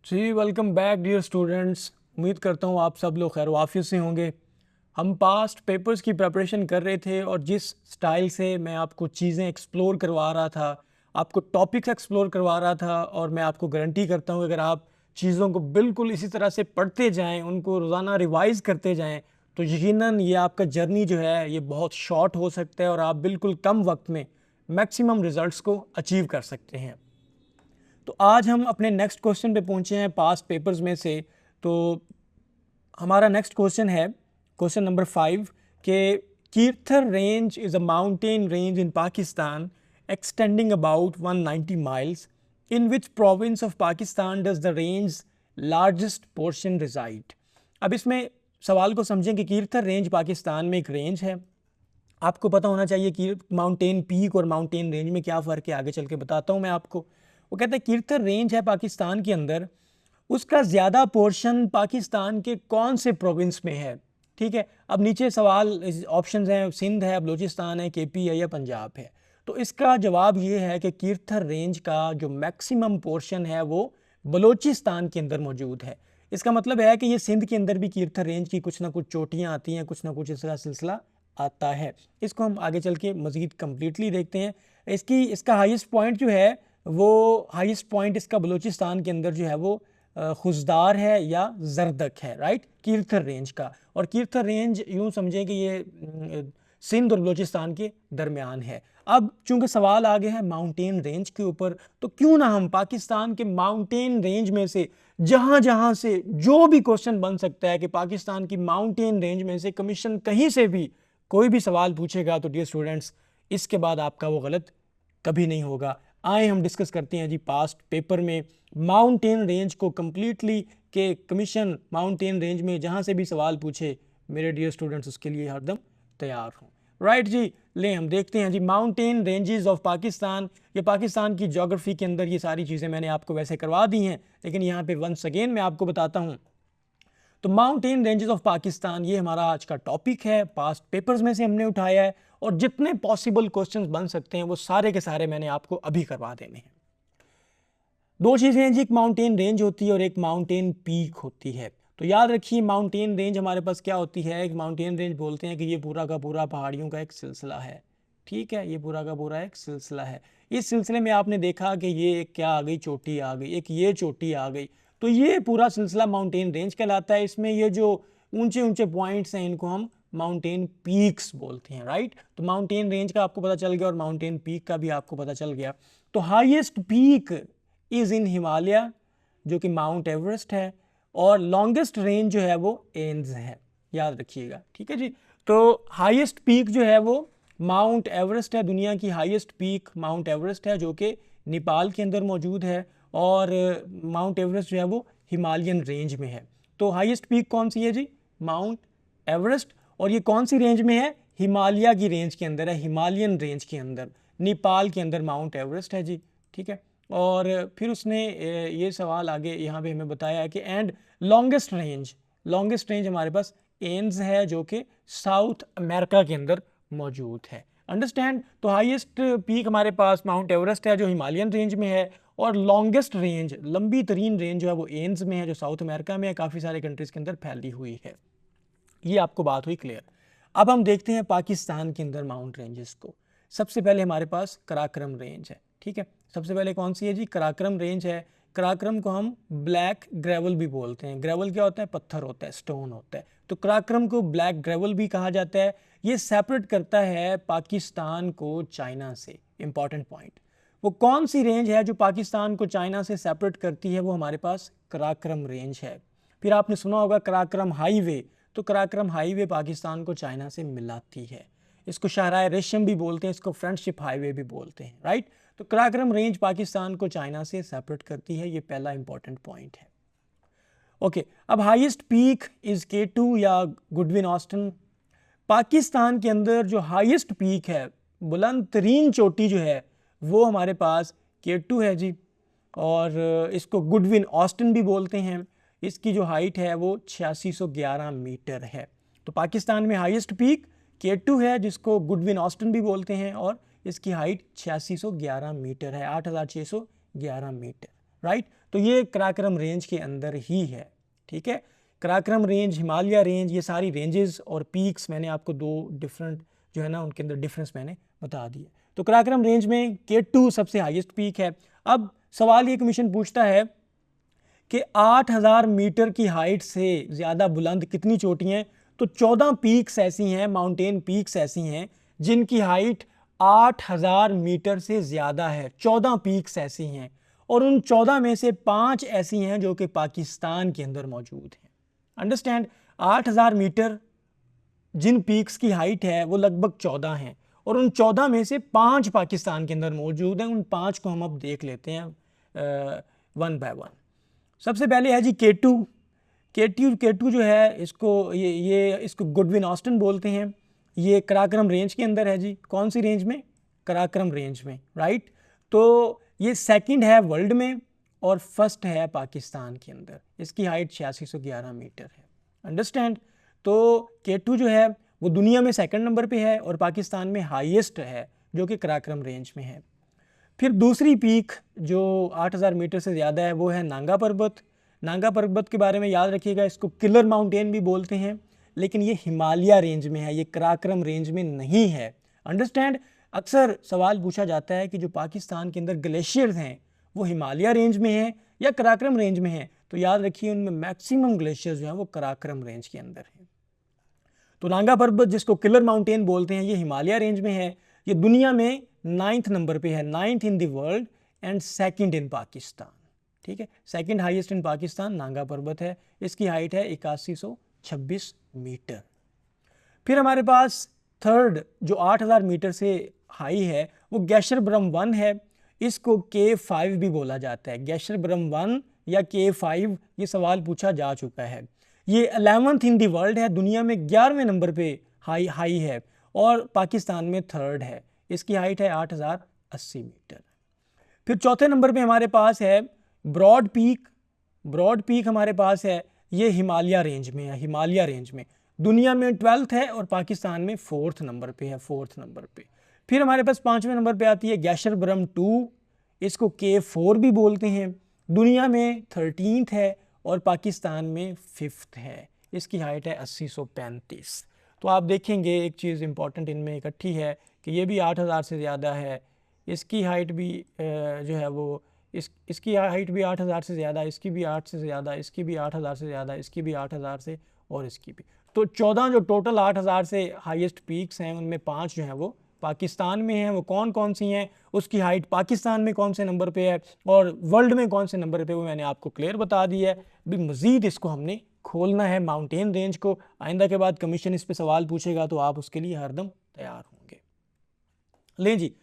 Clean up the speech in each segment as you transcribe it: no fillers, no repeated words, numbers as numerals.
जी welcome back dear students. उम्मीद करता हूँ आप सब लोग खैर वाफियत से होंगे। हम पास्ट पेपर्स की प्रिपरेशन कर रहे थे और जिस स्टाइल से मैं आपको चीज़ें एक्सप्लोर करवा रहा था, आपको टॉपिक्स एक्सप्लोर करवा रहा था, और मैं आपको गारंटी करता हूँ अगर आप चीज़ों को बिल्कुल इसी तरह से पढ़ते जाएं, उनको रोज़ाना रिवाइज़ करते जाएं, तो यकीनन ये आपका जर्नी जो है ये बहुत शॉर्ट हो सकता है और आप बिल्कुल कम वक्त में मैक्सिमम रिजल्ट्स को अचीव कर सकते हैं। तो आज हम अपने नेक्स्ट क्वेश्चन पे पहुंचे हैं पास्ट पेपर्स में से। तो हमारा नेक्स्ट क्वेश्चन है क्वेश्चन नंबर 5 के Kirthar range is a mountain range in Pakistan extending about 190 miles. In which province of Pakistan does the range largest portion reside. अब इसमें सवाल को समझें कि कीर्थर रेंज पाकिस्तान में एक रेंज है। आपको पता होना चाहिए कि माउंटेन पीक और माउंटेन रेंज में क्या फ़र्क है, आगे चल के बताता हूँ मैं आपको। वो कहता है कीर्थर रेंज है पाकिस्तान के अंदर, उसका ज़्यादा पोर्शन पाकिस्तान के कौन से प्रोविंस में है। ठीक है, अब नीचे सवाल ऑप्शंस हैं, सिंध है, बलूचिस्तान है, केपी है या पंजाब है। तो इसका जवाब ये है कि कीर्थर रेंज का जो मैक्सिमम पोर्शन है वो बलूचिस्तान के अंदर मौजूद है। इसका मतलब है कि ये सिंध के अंदर भी कीर्थर रेंज की कुछ ना कुछ चोटियाँ आती हैं, कुछ ना कुछ इसका सिलसिला आता है। इसको हम आगे चल के मज़ीद कम्प्लीटली देखते हैं। इसका हाईएस्ट पॉइंट जो है वो हाईएस्ट पॉइंट इसका बलूचिस्तान के अंदर जो है वो खुजदार है या जरदक है, राइट, कीर्थर रेंज का। और कीर्थर रेंज यूं समझें कि ये सिंध और बलूचिस्तान के दरमियान है। अब चूंकि सवाल आ गया है माउंटेन रेंज के ऊपर, तो क्यों ना हम पाकिस्तान के माउंटेन रेंज में से जहां जहां से जो भी क्वेश्चन बन सकता है कि पाकिस्तान की माउंटेन रेंज में से कमीशन कहीं से भी कोई भी सवाल पूछेगा तो डियर स्टूडेंट्स इसके बाद आपका वो गलत कभी नहीं होगा। आए हम डिस्कस करते हैं जी पास्ट पेपर में माउंटेन रेंज को कम्प्लीटली, के कमीशन माउंटेन रेंज में जहां से भी सवाल पूछे मेरे डियर स्टूडेंट्स उसके लिए हरदम तैयार हूँ। राइट जी, ले हम देखते हैं जी माउंटेन रेंजेस ऑफ पाकिस्तान। ये पाकिस्तान की ज्योग्राफी के अंदर ये सारी चीज़ें मैंने आपको वैसे करवा दी हैं, लेकिन यहाँ पे वंस अगेन मैं आपको बताता हूँ। तो माउंटेन रेंजेस ऑफ पाकिस्तान ये हमारा आज का टॉपिक है, पास्ट पेपर्स में से हमने उठाया है, और जितने पॉसिबल क्वेश्चंस बन सकते हैं वो सारे के सारे मैंने आपको अभी करवा देने हैं। दो चीज़ें हैं जी, एक माउंटेन रेंज होती है और एक माउंटेन पीक होती है। तो याद रखिए माउंटेन रेंज हमारे पास क्या होती है। एक माउंटेन रेंज बोलते हैं कि ये पूरा का पूरा पहाड़ियों का एक सिलसिला है। ठीक है, ये पूरा का पूरा एक सिलसिला है। इस सिलसिले में आपने देखा कि ये एक क्या आ गई, चोटी आ गई, एक ये चोटी आ गई, तो ये पूरा सिलसिला माउंटेन रेंज कहलाता है। इसमें ये जो ऊंचे ऊंचे पॉइंट्स हैं इनको हम माउंटेन पीक्स बोलते हैं, राइट। तो माउंटेन रेंज का आपको पता चल गया और माउंटेन पीक का भी आपको पता चल गया। तो highest peak is in Himalaya जो कि माउंट एवरेस्ट है, और लॉन्गेस्ट रेंज जो है वो एन्स है, याद रखिएगा। ठीक है जी, तो हाईएस्ट पीक जो है वो माउंट एवरेस्ट है। दुनिया की हाईएस्ट पीक माउंट एवरेस्ट है जो कि नेपाल के अंदर मौजूद है, और माउंट एवरेस्ट जो है वो हिमालयन रेंज में है। तो हाईएस्ट पीक कौन सी है जी? Mount Everest. और ये कौन सी रेंज में है? हिमालय की रेंज के अंदर है, हिमालयन रेंज के अंदर, नेपाल के अंदर माउंट एवरेस्ट है जी। ठीक है, और फिर उसने ये सवाल आगे यहाँ पे हमें बताया है कि एंड लॉन्गेस्ट रेंज हमारे पास एन्स है जो कि साउथ अमेरिका के अंदर मौजूद है। अंडरस्टैंड? तो हाईएस्ट पीक हमारे पास माउंट एवरेस्ट है जो हिमालयन रेंज में है, और लॉन्गेस्ट रेंज, लंबी तरीन रेंज जो है वो एन्स में है जो साउथ अमेरिका में है, काफ़ी सारे कंट्रीज़ के अंदर फैली हुई है। ये आपको बात हुई क्लियर। अब हम देखते हैं पाकिस्तान के अंदर माउंट रेंजेस को। सबसे पहले हमारे पास कराक्रम रेंज है। ठीक है, सबसे पहले कौन सी है जी? कराक्रम रेंज है। कराक्रम को हम ब्लैक ग्रेवल भी बोलते हैं। ग्रेवल क्या होता है? पत्थर होता है, स्टोन होता है। तो कराक्रम को ब्लैक ग्रेवल भी कहा जाता है। ये सेपरेट करता है पाकिस्तान को चाइना से। इंपॉर्टेंट पॉइंट, वो कौन सी रेंज है जो पाकिस्तान को चाइना से सेपरेट करती है? वो हमारे पास कराक्रम रेंज है। फिर आपने सुना होगा कराक्रम हाईवे। तो कराक्रम हाईवे पाकिस्तान को चाइना से मिलाती है। इसको शाहराह रेशम भी बोलते हैं, इसको फ्रेंडशिप हाईवे भी बोलते हैं, राइट। तो कराक्रम रेंज पाकिस्तान को चाइना से सेपरेट करती है, ये पहला इंपॉर्टेंट पॉइंट है। ओके, अब हाईएस्ट पीक इज K2 या गुडविन ऑस्टन। पाकिस्तान के अंदर जो हाईएस्ट पीक है, बुलंद तरीन चोटी जो है वो हमारे पास K2 है जी, और इसको गुडविन ऑस्टन भी बोलते हैं। इसकी जो हाइट है वो 8611 मीटर है। तो पाकिस्तान में हाईएस्ट पीक K2 है जिसको गुडविन ऑस्टन भी बोलते हैं, और इसकी हाइट 8611 मीटर है, 8611 मीटर, राइट। तो ये कराक्रम रेंज के अंदर ही है, ठीक है। कराक्रम रेंज, हिमालय रेंज, ये सारी रेंजेस और पीक्स मैंने आपको दो डिफरेंट जो है ना उनके अंदर डिफरेंस मैंने बता दिए। तो कराक्रम रेंज में K2 सबसे हाईएस्ट पीक है। अब सवाल ये कमीशन पूछता है कि 8000 मीटर की हाइट से ज़्यादा बुलंद कितनी चोटियाँ हैं, तो 14 पीक्स ऐसी हैं, माउंटेन पीक्स ऐसी हैं जिनकी हाइट 8000 मीटर से ज़्यादा है। 14 पीक्स ऐसी हैं और उन 14 में से 5 ऐसी हैं जो कि पाकिस्तान के अंदर मौजूद हैं। अंडरस्टैंड, 8000 मीटर जिन पीक्स की हाइट है वो लगभग 14 हैं और उन 14 में से 5 पाकिस्तान के अंदर मौजूद हैं। उन 5 को हम अब देख लेते हैं वन बाय वन। सबसे पहले है जी K2 जो है इसको इसको गुडविन ऑस्टन बोलते हैं। ये कराक्रम रेंज के अंदर है जी। कौन सी रेंज में? कराक्रम रेंज में, राइट। तो ये सेकंड है वर्ल्ड में और फर्स्ट है पाकिस्तान के अंदर। इसकी हाइट 8611 मीटर है। अंडरस्टैंड। तो K2 जो है वो दुनिया में सेकंड नंबर पे है और पाकिस्तान में हाईएस्ट है जो कि कराक्रम रेंज में है। फिर दूसरी पीक जो 8000 मीटर से ज़्यादा है वो है नांगा पर्वत। नांगा पर्वत के बारे में याद रखिएगा, इसको किलर माउंटेन भी बोलते हैं, लेकिन ये हिमालय रेंज में है, ये कराक्रम रेंज में नहीं है। अंडरस्टैंड। अक्सर सवाल पूछा जाता है कि जो पाकिस्तान के अंदर ग्लेशियर्स हैं वो हिमालय रेंज में हैं या कराक्रम रेंज में हैं, तो याद रखिए उनमें मैक्सिमम ग्लेशियर्स जो हैं वो कराक्रम रेंज के अंदर हैं। तो नांगा पर्वत जिसको किलर माउंटेन बोलते हैं ये हिमालय रेंज में है। ये दुनिया में 9th नंबर पे है, 9th in the world and second in Pakistan, ठीक है। Second highest in Pakistan Nanga पर्वत है। इसकी हाइट है 8126 मीटर। फिर हमारे पास थर्ड जो 8000 मीटर से हाई है वो गैशरब्रम 1 है। इसको K5 भी बोला जाता है। गैशरब्रम 1 या K5 ये सवाल पूछा जा चुका है। ये 11th इन दी वर्ल्ड है, दुनिया में 11वें नंबर पे हाई है और पाकिस्तान में थर्ड है। इसकी हाइट है 8080 मीटर। फिर चौथे नंबर पे हमारे पास है ब्रॉड पीक। ब्रॉड पीक हमारे पास है, ये हिमालय रेंज में है। हिमालय रेंज में दुनिया में 12th है और पाकिस्तान में 4th नंबर पे है, 4th नंबर पे। फिर हमारे पास 5वें नंबर पे आती है गैशरब्रम 2। इसको K4 भी बोलते हैं। दुनिया में 13th है और पाकिस्तान में 5th है। इसकी हाइट है 8035। तो आप देखेंगे एक चीज़ इंपॉर्टेंट इनमें इकट्ठी है कि ये भी 8000 से ज़्यादा है। इसकी हाइट भी जो है वो इसकी हाइट भी 8000 से ज़्यादा, इसकी भी 8 से ज़्यादा, इसकी भी 8000 से ज़्यादा, इसकी भी 8000 से और इसकी भी। तो 14 जो टोटल 8000 से हाईएस्ट पीक्स हैं उनमें 5 जो हैं वो पाकिस्तान में हैं। वो कौन कौन सी हैं, उसकी हाइट पाकिस्तान में कौन से नंबर पे है और वर्ल्ड में कौन से नंबर पे, वो मैंने आपको क्लियर बता दिया है। भी मज़ीद इसको हमने खोलना है माउंटेन रेंज को। आइंदा के बाद कमीशन इस पे सवाल पूछेगा तो आप उसके लिए हरदम तैयार होंगे। लें जी,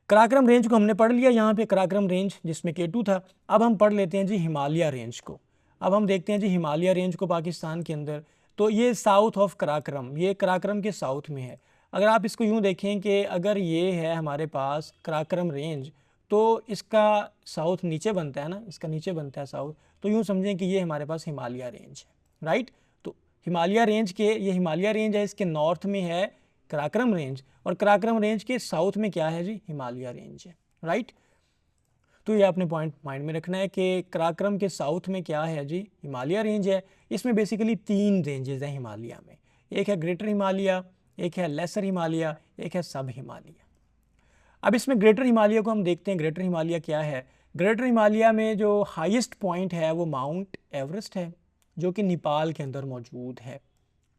कराक्रम रेंज को हमने पढ़ लिया। यहाँ पे कराक्रम रेंज जिसमें K2 था। अब हम पढ़ लेते हैं जी हिमालय रेंज को। अब हम देखते हैं जी हिमालय रेंज को पाकिस्तान के अंदर। तो ये साउथ ऑफ कराक्रम, ये कराक्रम के साउथ में है। अगर आप इसको यूँ देखें कि अगर ये है हमारे पास कराक्रम रेंज तो इसका साउथ नीचे बनता है ना, इसका नीचे बनता है साउथ, तो यूँ समझें कि ये हमारे पास हिमालय रेंज है, राइट। तो हिमालय रेंज के, ये हिमालय रेंज है, इसके नॉर्थ में है कराक्रम रेंज और कराक्रम रेंज के साउथ में क्या है जी, हिमालय रेंज है, राइट। तो ये आपने पॉइंट माइंड में रखना है कि कराक्रम के साउथ में क्या है जी, हिमालय रेंज है। इसमें बेसिकली 3 रेंजेस हैं हिमालय में। एक है ग्रेटर हिमालय, एक है लेसर हिमालय, एक है सब हिमालय। अब इसमें ग्रेटर हिमालय को हम देखते हैं। ग्रेटर हिमालय क्या है? ग्रेटर हिमालय में जो हाईएस्ट पॉइंट है वो माउंट एवरेस्ट है जो कि नेपाल के अंदर मौजूद है,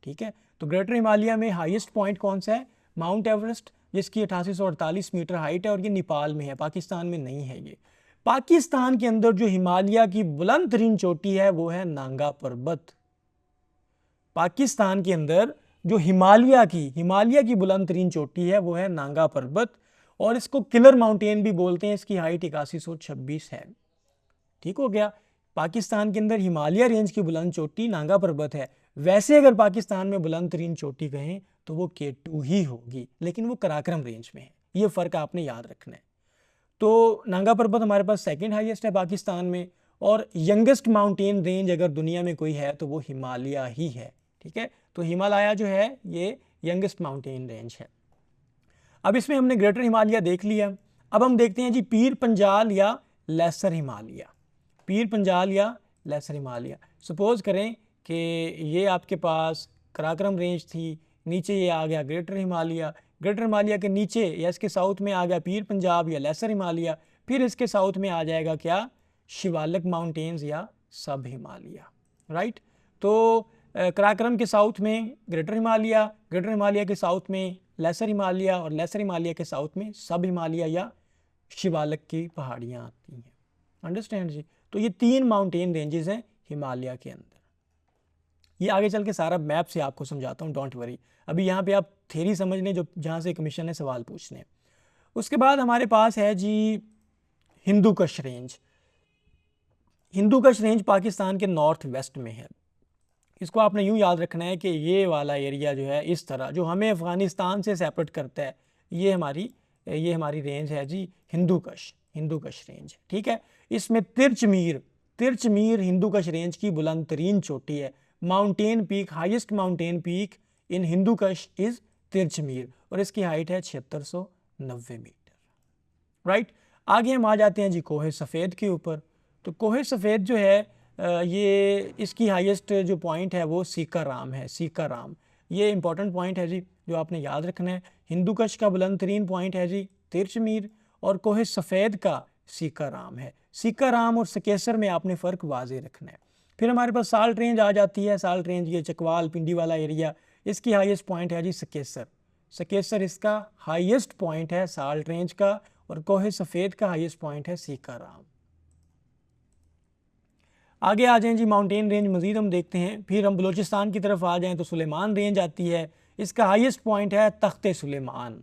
ठीक है। तो ग्रेटर हिमालय में हाईएस्ट पॉइंट कौन सा है? माउंट एवरेस्ट, जिसकी 8848 मीटर हाइट है और ये नेपाल में है, पाकिस्तान में नहीं है। ये पाकिस्तान के अंदर जो हिमालय की बुलंद तरीन चोटी है वो है नांगा पर्वत। पाकिस्तान के अंदर जो हिमालय की बुलंद तरीन चोटी है वो है नांगा पर्वत और इसको किलर माउंटेन भी बोलते हैं। इसकी हाइट 8126 है, ठीक हो गया। पाकिस्तान के अंदर हिमालय रेंज की बुलंद चोटी नांगा पर्वत है। वैसे अगर पाकिस्तान में बुलंद तरीन चोटी कहें तो वो K2 ही होगी, लेकिन वो कराक्रम रेंज में है। ये फ़र्क आपने याद रखना है। तो नांगा पर्वत हमारे पास सेकंड हाईएस्ट है पाकिस्तान में और यंगेस्ट माउंटेन रेंज अगर दुनिया में कोई है तो वो हिमालय ही है, ठीक है। तो हिमालय जो है ये यंगेस्ट माउंटेन रेंज है। अब इसमें हमने ग्रेटर हिमालय देख लिया। अब हम देखते हैं जी पीर पंजाल या लेसर हिमालय। पीर पंजाल या लेसर हिमालय। सपोज़ करें कि ये आपके पास कराक्रम रेंज थी, नीचे ये आ गया ग्रेटर हिमालय, ग्रेटर हिमालय के नीचे या इसके साउथ में आ गया पीर पंजाब या लेसर हिमालय, फिर इसके साउथ में आ जाएगा क्या, शिवालिक माउंटेन्स या सब हिमालय, राइट। तो कराक्रम के साउथ में ग्रेटर हिमालय, ग्रेटर हिमालय के साउथ में लेसर हिमालय और लेसर हिमालय के साउथ में सब हिमालय या शिवालिक की पहाड़ियाँ आती हैं। अंडरस्टैंड जी। तो ये 3 माउंटेन रेंजेस हैं हिमालय के अंदर। ये आगे चल के सारा मैप से आपको समझाता हूँ, डोंट वरी। अभी यहाँ पे आप थ्योरी समझ लें जो जहाँ से कमीशन ने सवाल पूछने। उसके बाद हमारे पास है जी हिंदू कश रेंज। हिंदू कश रेंज पाकिस्तान के नॉर्थ वेस्ट में है। इसको आपने यूँ याद रखना है कि ये वाला एरिया जो है इस तरह जो हमें अफ़गानिस्तान से सेपरेट करता है, ये हमारी रेंज है जी हिंदू कश रेंज, ठीक है। इसमें तिरचमीर हिंदू कश रेंज की बुलंद तरीन चोटी है। Mountain peak, highest mountain peak in Hindu कश इज़ तिरचमीर और इसकी हाइट है 7690 मीटर, राइट। आगे हम आ जाते हैं जी कोहे सफ़ेद के ऊपर। तो कोहे सफ़ेद जो है ये इसकी हाईएस्ट जो पॉइंट है वो सीकाराम है। सीकाराम ये इंपॉर्टेंट पॉइंट है जी जो आपने याद रखना है। हिंदू कश का बुलंद तरीन पॉइंट है जी तिरचमीर और कोहे सफ़ेद का सीकाराम है। सीकाराम और सकेसर में आपने फ़र्क वाजे रखना है। फिर हमारे पास साल्ट रेंज आ जाती है। साल्ट रेंज ये चकवाल पिंडी वाला एरिया, इसकी हाईएस्ट पॉइंट है जी सकेसर। सकेसर इसका हाईएस्ट पॉइंट है साल्ट रेंज का और कोहे सफ़ेद का हाईएस्ट पॉइंट है सीकाराम। आगे आ जाएं जी माउंटेन रेंज मज़ीद हम देखते हैं। फिर हम बलूचिस्तान की तरफ आ जाएं तो सुलेमान रेंज आती है, इसका हाईएस्ट पॉइंट है तख्ते सुलेमान।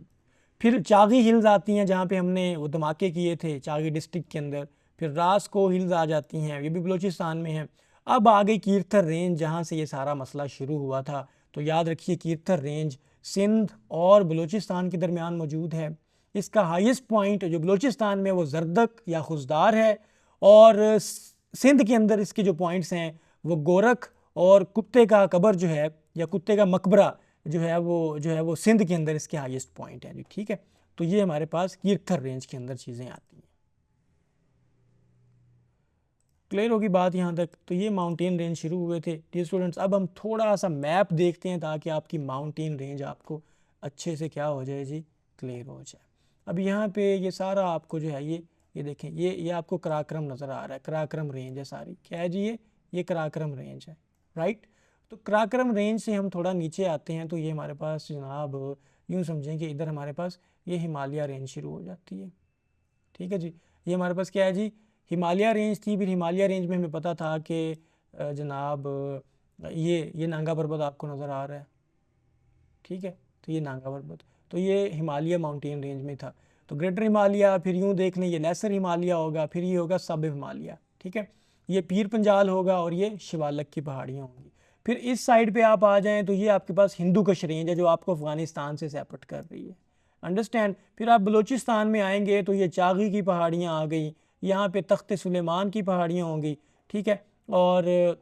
फिर चागी हिल्स आती हैं जहाँ पे हमने वो धमाके किए थे चागी डिस्ट्रिक्ट के अंदर। फिर रास्को हिल्स आ जाती हैं, ये भी बलूचिस्तान में है। अब आ गई कीरथर रेंज जहाँ से ये सारा मसला शुरू हुआ था। तो याद रखिए कीरथर रेंज सिंध और बलूचिस्तान के दरमियान मौजूद है। इसका हाईएस्ट पॉइंट जो बलूचिस्तान में वो जरदक या खुजदार है और सिंध के अंदर इसके जो पॉइंट्स हैं वो गोरख और कुत्ते का कब्र जो है या कुत्ते का मकबरा जो है वो सिंध के अंदर इसके हाईएस्ट पॉइंट है जी, ठीक है। तो ये हमारे पास कीरथर रेंज के अंदर चीज़ें आती हैं। क्लियर होगी बात यहाँ तक। तो ये माउंटेन रेंज शुरू हुए थे डियर स्टूडेंट्स। अब हम थोड़ा सा मैप देखते हैं ताकि आपकी माउंटेन रेंज आपको अच्छे से क्या हो जाए जी, क्लियर हो जाए। अब यहाँ पे ये सारा आपको जो है ये देखें, ये आपको कराक्रम नज़र आ रहा है। कराक्रम रेंज है सारी, क्या है जी ये कराक्रम रेंज है, राइट। तो कराक्रम रेंज से हम थोड़ा नीचे आते हैं तो ये हमारे पास जनाब यूँ समझें कि इधर हमारे पास ये हिमालय रेंज शुरू हो जाती है, ठीक है जी। ये हमारे पास क्या है जी, हिमालय रेंज थी। फिर हिमालय रेंज में हमें पता था कि जनाब ये नांगा पर्वत आपको नज़र आ रहा है, ठीक है। तो ये नांगा पर्वत, तो ये हिमालय माउंटेन रेंज में था। तो ग्रेटर हिमालय, फिर यूँ देख लें ये लेसर हिमालय होगा, फिर ये होगा सब हिमालय, ठीक है। ये पीर पंजाल होगा और ये शिवालिक की पहाड़ियाँ होंगी। फिर इस साइड पे आप आ जाएं तो ये आपके पास हिंदू कश रेंज है जो आपको अफ़गानिस्तान से सेपरेट कर रही है, अंडरस्टैंड। फिर आप बलूचिस्तान में आएंगे तो ये चागी की पहाड़ियाँ आ गई, यहाँ पे तख्त सुलेमान की पहाड़ियाँ होंगी, ठीक है। और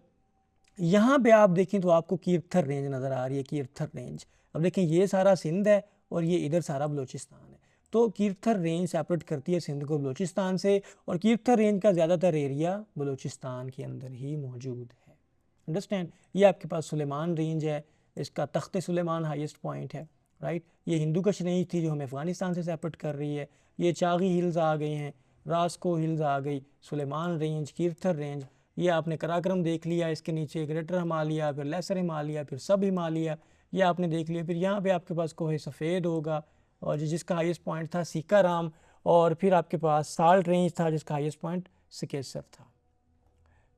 यहाँ पे आप देखें तो आपको कीरथर रेंज नज़र आ रही है, कीरथर रेंज। अब देखें ये सारा सिंध है और ये इधर सारा बलूचिस्तान है। तो कीरथर रेंज सेपरेट करती है सिंध को बलूचिस्तान से और कीरथर रेंज का ज़्यादातर एरिया बलूचिस्तान के अंदर ही मौजूद है, अंडरस्टैंड। ये आपके पास सुलेमान रेंज है, इसका तख्त सुलेमान हाईएस्ट पॉइंट है, राइट। ये हिंदू कश रेंज थी जो हमें अफ़गानिस्तान से सेपरेट कर रही है। ये चागी हिल्स आ गए हैं, रास्को हिल्स आ गई, सुलेमान रेंज, कीरथर रेंज। ये आपने कराक्रम देख लिया, इसके नीचे ग्रेटर हिमालय, फिर लेसर हिमालय, फिर सब हिमालय, ये आपने देख लिया। फिर यहाँ पे आपके पास कोहे सफ़ेद होगा और जिसका हाईएस्ट पॉइंट था सीकाराम, और फिर आपके पास साल्ट रेंज था जिसका हाईएस्ट पॉइंट सकेसर था।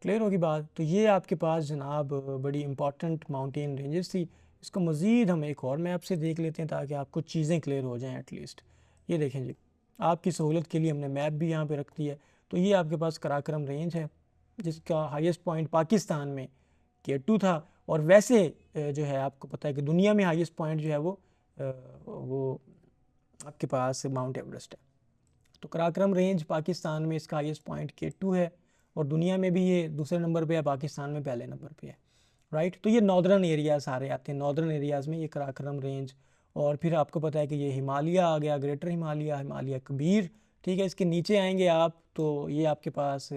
क्लियर होगी बात। तो ये आपके पास जनाब बड़ी इंपॉर्टेंट माउंटेन रेंजेस थी। इसको मज़ीद हम एक और मैप से देख लेते हैं ताकि आपको चीज़ें क्लियर हो जाएं एटलीस्ट। ये देखें जी, आपकी सहूलत के लिए हमने मैप भी यहाँ पे रख दिया है। तो ये आपके पास कराक्रम रेंज है जिसका हाईएस्ट पॉइंट पाकिस्तान में K2 था, और वैसे जो है आपको पता है कि दुनिया में हाईएस्ट पॉइंट जो है वो आपके पास माउंट एवरेस्ट है। तो कराक्रम रेंज पाकिस्तान में इसका हाईएस्ट पॉइंट K2 है और दुनिया में भी ये दूसरे नंबर पे है, पाकिस्तान में पहले नंबर पे है, राइट। तो ये नॉर्दर्न एरिया सारे आते हैं, नॉर्दर्न एरियाज़ में ये कराक्रम रेंज। और फिर आपको पता है कि ये हिमालय आ गया, ग्रेटर हिमालय, हिमालय कबीर, ठीक है। इसके नीचे आएंगे आप तो ये आपके पास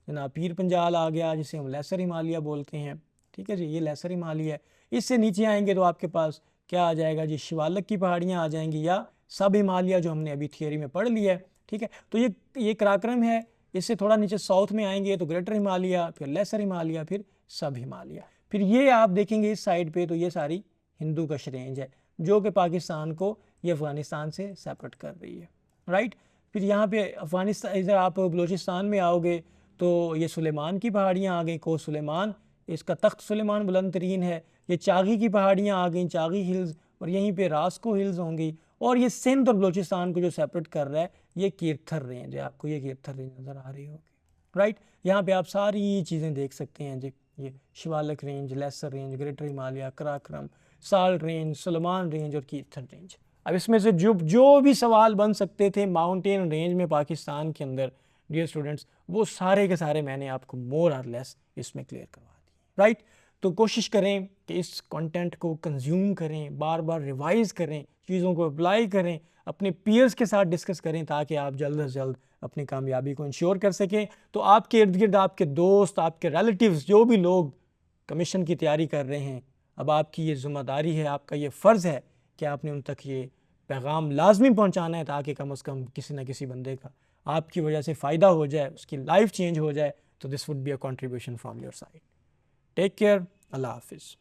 जना पीर पंजाल आ गया जिसे हम लेसर हिमालय बोलते हैं, ठीक है जी, ये लेसर हिमालय है। इससे नीचे आएंगे तो आपके पास क्या आ जाएगा जी, शिवालक की पहाड़ियाँ आ जाएंगी या सब हिमालय जो हमने अभी थियोरी में पढ़ लिया है, ठीक है। तो ये क्राक्रम है। इससे थोड़ा नीचे साउथ में आएंगे तो ग्रेटर हिमालय, फिर लेसर हिमालय, फिर सब हिमालय। फिर ये आप देखेंगे इस साइड पे तो ये सारी हिंदू कश रेंज है जो कि पाकिस्तान को ये अफ़गानिस्तान से सेपरेट कर रही है, राइट। फिर यहाँ पे अफ़गानिस्तान, इधर आप बलूचिस्तान में आओगे तो ये सुलेमान की पहाड़ियाँ आ गई, को सुलेमान, इसका तख्त सुलेमान बुलंद तरीन है। ये चागी की पहाड़ियाँ आ गई, चागी हिल्स, और यहीं पे रास्को हिल्स होंगी। और ये सिंध और बलूचिस्तान को जो सेपरेट कर रहा है ये कीरथर रेंज है, आपको ये कीरथर रेंज नज़र आ रही होगी, राइट। यहाँ पे आप सारी चीज़ें देख सकते हैं जी, ये Shivalik range, lesser range, greater Himalaya, Karakoram, Salt Range, Sulaiman range और कीरथर रेंज। अब इसमें से जो भी सवाल बन सकते थे माउंटेन रेंज में पाकिस्तान के अंदर डियर स्टूडेंट्स, वो सारे के सारे मैंने आपको मोर और लेस इसमें क्लियर करवा दिए, राइट। तो कोशिश करें कि इस कंटेंट को कंज्यूम करें, बार बार रिवाइज करें, चीज़ों को अप्लाई करें, अपने पीयर्स के साथ डिस्कस करें ताकि आप जल्द से जल्द अपनी कामयाबी को इंश्योर कर सकें। तो आपके इर्द गिर्द आपके दोस्त, आपके रिलेटिव्स, जो भी लोग कमीशन की तैयारी कर रहे हैं, अब आपकी ये ज़िम्मेदारी है, आपका ये फ़र्ज़ है कि आपने उन तक ये पैगाम लाजमी पहुंचाना है ताकि कम से कम किसी न किसी बंदे का आपकी वजह से फ़ायदा हो जाए, उसकी लाइफ चेंज हो जाए। तो this would be a contribution from your side. Take care, अल्लाह हाफिज़।